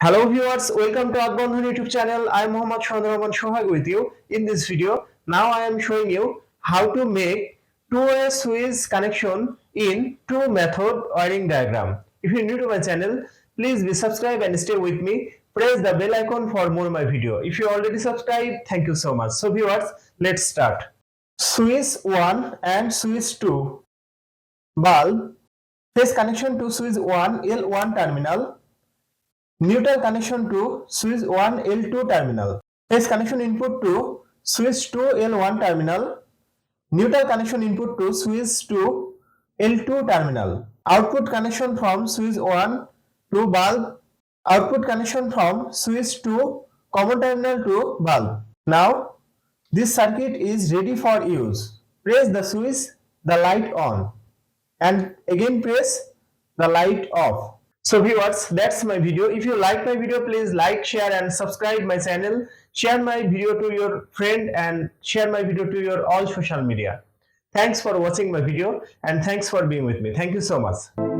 Hello viewers, welcome to Earthbondhon YouTube channel. I am Mohammad Shandaraman Shohag with you. In this video, now I am showing you how to make two-way switch connection in two method wiring diagram. If you are new to my channel, please be subscribed and stay with me. Press the bell icon for more my video. If you already subscribed, thank you so much. So viewers, let's start. Switch 1 and switch 2 bulb phase connection to switch 1 L1 terminal. Neutral connection to switch 1 L2 terminal. Phase connection input to switch 2 L1 terminal. Neutral connection input to switch 2 L2 terminal. Output connection from switch 1 to bulb. Output connection from switch 2 common terminal to bulb. Now this circuit is ready for use. Press the switch, the light on, and again press the light off. So viewers, that's my video. If you like my video, please like, share and subscribe my channel. Share my video to your friend and share my video to your all social media. Thanks for watching my video and thanks for being with me. Thank you so much.